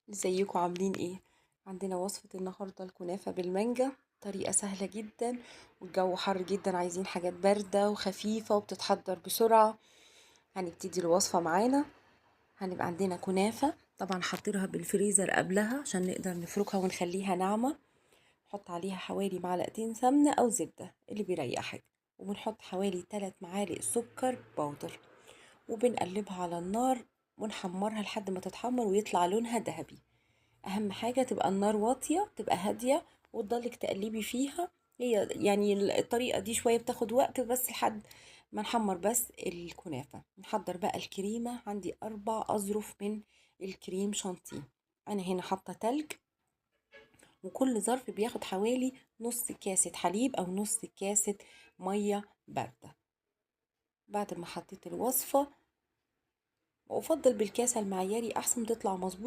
ازيكم عاملين ايه؟ عندنا وصفة النهاردة الكنافة بالمانجا. طريقة سهلة جدا، والجو حر جدا، عايزين حاجات باردة وخفيفة وبتتحضر بسرعة. هنبتدي الوصفة معانا. هنبقى عندنا كنافة، طبعا حاطينها بالفريزر قبلها عشان نقدر نفركها ونخليها ناعمة. نحط عليها حوالي معلقتين سمنة او زبدة اللي بيريحك، وبنحط حوالي 3 معالق سكر بودر، وبنقلبها على النار ونحمرها لحد ما تتحمر ويطلع لونها ذهبي. اهم حاجة تبقى النار واطية، تبقى هادية، وتضلك تقلبي فيها. هي يعني الطريقة دي شوية بتاخد وقت، بس لحد ما نحمر بس الكنافة. نحضر بقى الكريمة. عندي 4 أظرف من الكريم شانتيه. أنا هنا حاطة تلج، وكل ظرف بياخد حوالي نص كاسة حليب أو نص كاسة مية باردة. بعد ما حطيت الوصفة، وأفضل بالكاسة المعياري أحسن، تطلع مظبوطة